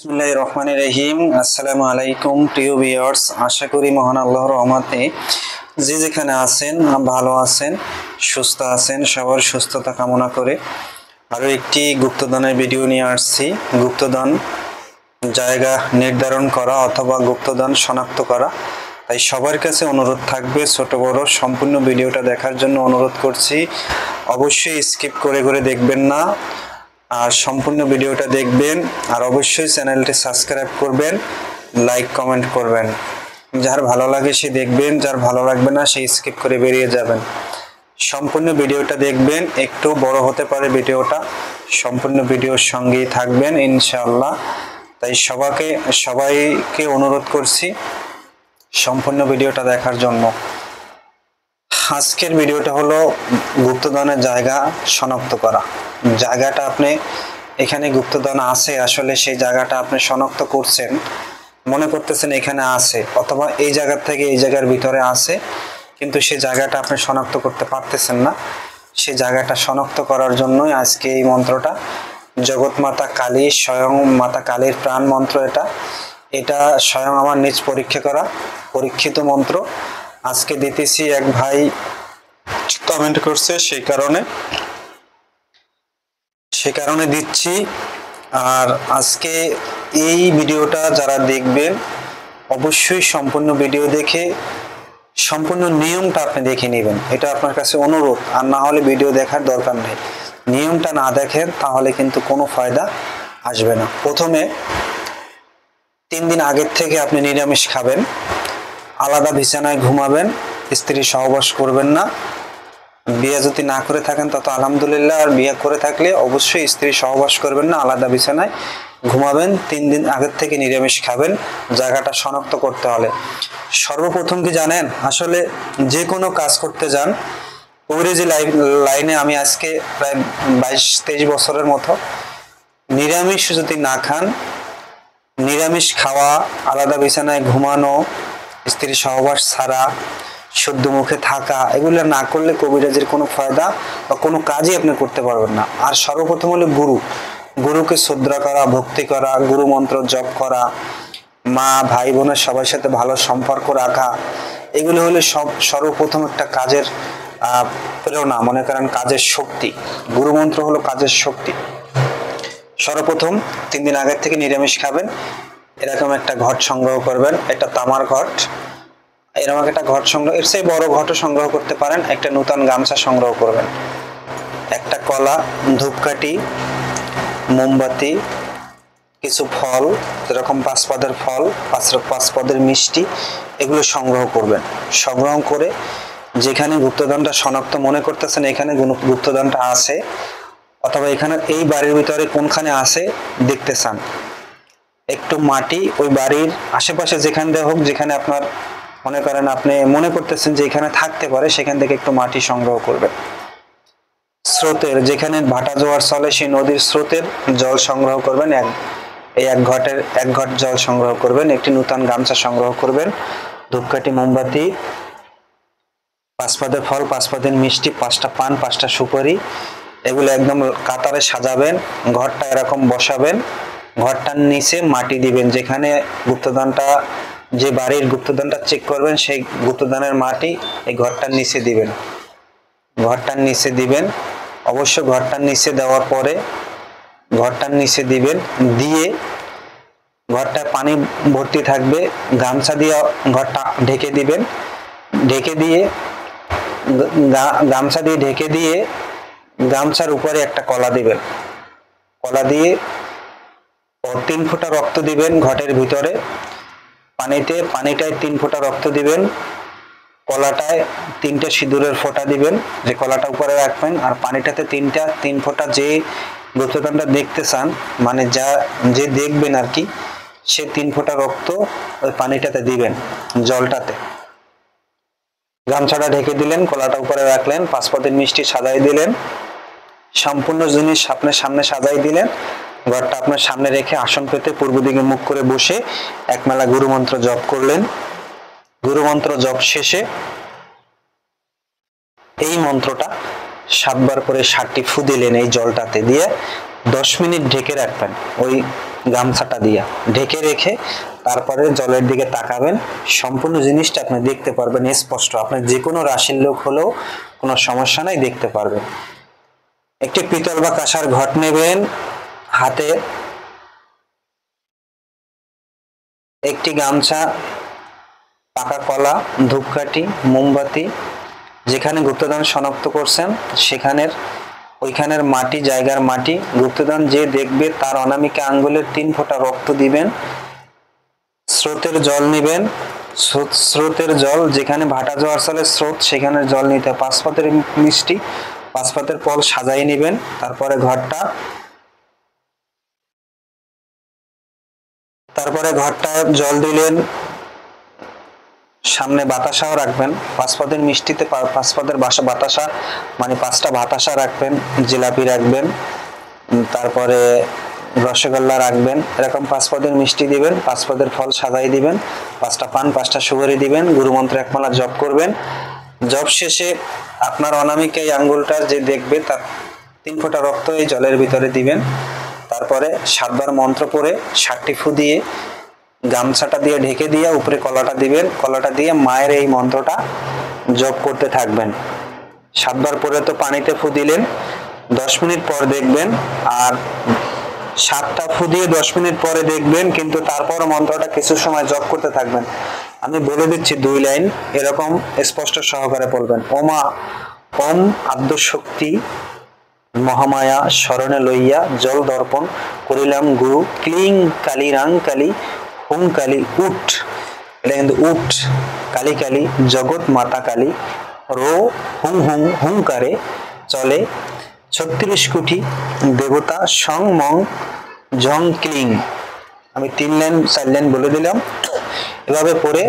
বিসমিল্লাহির রহমানির রহিম। আসসালামু আলাইকুম প্রিয় ভিউয়ার্স, আশা করি মহান আল্লাহর রহমতে যে যেখানে আছেন ভালো আছেন, সুস্থ আছেন। সবার সুস্থতা কামনা করে আরও একটি গুপ্তধনের ভিডিও নিয়ে আসছি। গুপ্তধন জায়গা নির্ধারণ করা অথবা গুপ্তধন শনাক্ত করা। তাই সবার কাছে অনুরোধ থাকবে, ছোট বড় সম্পূর্ণ ভিডিওটা দেখার জন্য অনুরোধ করছি। অবশ্যই স্কিপ করে করে দেখবেন না, আর সম্পূর্ণ ভিডিওটা দেখবেন। আর অবশ্যই চ্যানেলটি সাবস্ক্রাইব করবেন, লাইক কমেন্ট করবেন। যার ভালো লাগে সে দেখবেন, যার ভালো লাগবে না সে স্কিপ করে বেরিয়ে যাবেন। সম্পূর্ণ ভিডিওটা দেখবেন, একটু বড় হতে পারে ভিডিওটা, সম্পূর্ণ ভিডিওর সঙ্গেই থাকবেন ইনশাআল্লাহ। তাই সবাইকে অনুরোধ করছি সম্পূর্ণ ভিডিওটা দেখার জন্য। আজকের ভিডিওটা হলো গুপ্তধনের জায়গা শনাক্ত করা। জায়গাটা আপনি এখানে গুপ্তধন আছে, আসলে সেই জায়গাটা আপনি শনাক্ত করছেন, মনে করতেছেন এখানে আছে, অথবা এই জায়গা থেকে এই জায়গার ভিতরে আছে, কিন্তু সেই জায়গাটা আপনি শনাক্ত করতে পারতেছেন না। সেই জায়গাটা শনাক্ত করার জন্যই আজকে এই মন্ত্রটা, জগৎ মাতা কালী, স্বয়ং মাতা কালীর প্রাণ মন্ত্র। এটা স্বয়ং আমার নিজ পরীক্ষিত মন্ত্র। আজকে দিতেছি, এক ভাই কমেন্ট করছে, সেই কারণে দিচ্ছি। আর আজকে এই ভিডিওটা যারা দেখবেন অবশ্যই সম্পূর্ণ ভিডিও দেখে সম্পূর্ণ নিয়মটা আপনি দেখে নেবেন, এটা আপনার কাছে অনুরোধ। আর না হলে ভিডিও দেখার দরকার নেই। নিয়মটা না দেখেন তাহলে কিন্তু কোনো ফায়দা আসবে না। প্রথমে 3 দিন আগের থেকে আপনি নিরামিষ খাবেন, আলাদা বিছানায় ঘুমাবেন, স্ত্রী সহবাস করবেন না। বিয়ে যদি না করে থাকেন তত আলহামদুলিল্লাহ, আর বিয়ে করে থাকলে অবশ্যই স্ত্রী সহবাস করবেন না, আলাদা বিছানায় ঘুমাবেন। 3 দিন আগের থেকে নিরামিষ খাবেন। জায়গাটা শনাক্ত করতে হলে সর্বপ্রথম কি জানেন, আসলে যে কোনো কাজ করতে যান, ইংরেজি লাইনে আমি আজকে প্রায় 22-23 বছরের মতো নিরামিষ যদি না খান, নিরামিষ খাওয়া, আলাদা বিছানায় ঘুমানো, স্ত্রী সহবাস ছাড়া, শুদ্ধ মুখে থাকা, এগুলো না করলে কবিরাজের কোনো ফায়দা বা কোনো কাজই আপনি করতে পারবেন না। আর সর্বপ্রথম হলো গুরুকে শ্রদ্ধা করা, ভক্তি করা, গুরু মন্ত্র জপ করা, মা ভাই বোনের সবার সাথে ভালো সম্পর্ক রাখা, এগুলো হলো সর্বপ্রথম একটা কাজের প্রেরণা, মনে করেন কাজের শক্তি। গুরু মন্ত্র হলো কাজের শক্তি। সর্বপ্রথম 3 দিন আগের থেকে নিরামিষ খাবেন। এরকম একটা ঘট সংগ্রহ করবেন, একটা তামার ঘট। এরকম একটা ঘট সংগ্রহ, এর চেয়ে বড় ঘটও সংগ্রহ করতে পারেন। একটা নূতন গামছা সংগ্রহ করবেন, একটা কলা, ধূপকাঠি, মোমবাতি, কিছু ফল, যেরকম 5 পদের ফল, 5 পদের মিষ্টি, এগুলো সংগ্রহ করবেন। সংগ্রহ করে যেখানে গুপ্তধনটা শনাক্ত মনে করতেছেন এখানে গুপ্তধনটা আছে, অথবা এখানে এই বাড়ির ভিতরে কোনখানে আছে দেখতে চান, একটু মাটি ওই বাড়ির আশেপাশে যেখান দিয়ে হোক, যেখানে আপনার মনে করেন আপনি মনে করতেছেন যে এখানে থাকতে পারে, সেখান থেকে একটু মাটি সংগ্রহ করবেন। স্রোতের, যেখানে ভাটা জোয়ার চলে সেই নদীর স্রোতের জল সংগ্রহ করবেন। এক ঘট জল সংগ্রহ করবেন। একটি নূতন গামছা সংগ্রহ করবেন, ধূপকাঠি, মোমবাতি, 5 পদের ফল, 5 পদের মিষ্টি, 5টা পান, 5টা সুপারি, এগুলো একদম কাতারে সাজাবেন। ঘরটা এরকম বসাবেন, ঘরটার নিচে মাটি দিবেন। যেখানে গুপ্তধনটা, যে বাড়ির গুপ্তধনটা চেক করবেন সেই গুপ্তধনের মাটি এই ঘরটার নিচে দিবেন। ঘরটার নিচে দিবেন, অবশ্য ঘরটার নিচে দেওয়ার পরে ঘরটার নিচে দিবেন, দিয়ে ঘরটা পানি ভর্তি থাকবে, গামছা দিয়ে ঘরটা ঢেকে দিবেন। গামছা দিয়ে ঢেকে দিয়ে গামছার উপরে একটা কলা দিবেন। কলা দিয়ে 3 ফোঁটা রক্ত দিবেন ঘটের ভিতরে। পানিটায় 3 ফোঁটা রক্ত দিবেন। কলাটায় 3টে সিঁদুরের ফোঁটা দিবেন, যে কলাটা উপরে রাখবেন। আর পানিটাতে 3 ফোঁটা যে গুপ্তধনটা দেখতে চান, মানে যে দেখবেন আর কি, সে 3 ফোঁটা রক্ত ওই পানিটাতে দিবেন, জলটাতে। গামছাটা ঢেকে দিলেন, কলাটা উপরে রাখলেন, 5 পদের মিষ্টি সাজাই দিলেন, সম্পূর্ণ জিনিস আপনার সামনে সাজাই দিলেন। ঘরটা আপনার সামনে রেখে আসন পেতে পূর্ব দিকে মুখ করে বসে একমালা গুরু মন্ত্র জপ করলেন। গুরু মন্ত্র জপ শেষে এই মন্ত্রটা 7 বার করে 7টি ফু দিলেন এই জলটাতে, দিয়ে 10 মিনিট ঢেকে রাখবেন। ওই গামছাটা দিয়া ঢেকে রেখে তারপরে জলের দিকে তাকাবেন। সম্পূর্ণ জিনিসটা আপনি দেখতে পারবেন স্পষ্ট। আপনি যে কোনো রাশির লোক হলেও কোনো সমস্যা নাই, দেখতে পারবেন। একটি পিতল বা কাঁসার ঘট নেবেন, হাতে একটি গামছা, পাকা কলা, ধূপকাঠি, মোমবাতি, যেখানে গুপ্তধন শনাক্ত করছেন ওইখানের মাটি, জায়গার মাটি, গুপ্তধন যে দেখবে তার অনামিকা আঙ্গুলের 3 ফোঁটা রক্ত দিবেন। স্রোতের জল নেবেন, স্রোতের জল, যেখানে ভাটা জোয়ার চলে স্রোত সেখানে জল নিতে 5 পাতের মিষ্টি, 5 পাতের ফল সাজাই নেবেন। তারপরে ঘরটা জল দিলেন, সামনে বাতাসাও রাখবেন। 5 পাতের মিষ্টিতে 5 পাতের বাতাসা মানে 5টা বাতাসা রাখবেন, জিলাপি রাখবেন, তারপরে রসগোল্লা রাখবেন। এরকম 5 পাতের মিষ্টি দিবেন, 5 পাতের ফল সাজাই দিবেন, 5টা পান, 5টা সুপারি দিবেন, গুরুমন্ত্র একমালা জপ করবেন। জপ শেষে আপনার অনামিকা এই আঙ্গুলটা যে দেখবে তার 3 ফোঁটা রক্ত এই জলের ভিতরে দিবেন। তারপরে 7 বার মন্ত্র পড়ে 7টি ফু দিয়ে গামছাটা দিয়ে ঢেকে দিয়ে উপরে কলাটা দিবেন। কলাটা দিয়ে মায়ের এই মন্ত্রটা জপ করতে থাকবেন। 7 বার পরে তো পানিতে ফু দিলেন, 10 মিনিট পর দেখবেন। আর 7টা ফু দিয়ে 10 মিনিট পরে দেখবেন, কিন্তু তারপর মন্ত্রটা কিছু সময় জপ করতে থাকবেন। আমি বলে দিচ্ছি 2 লাইন, এরকম স্পষ্ট সহকারে বলবেন। ওম আদ্যশক্তি মহামায়া শরণে লইয়া জল দর্পণ করিলাম গুরু, ক্লিং কালী রাং কালী হুং কালী উঠ, এটা কিন্তু উঠ, কালী কালী জগৎ মাতা কালী, রো হুং হুং হুংকারে চলে 36 কোটি দেবতা সং মং ঝং ক্লিং। আমি 3 লাইন 4 লাইন বলে দিলাম। এভাবে পড়ে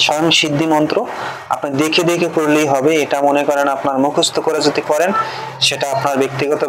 স্বয়ং সিদ্ধি মন্ত্র আপনি দেখে দেখে পড়লেই হবে। এটা মনে করেন আপনার মুখস্থ করে যদি করেন সেটা আপনার ব্যক্তিগত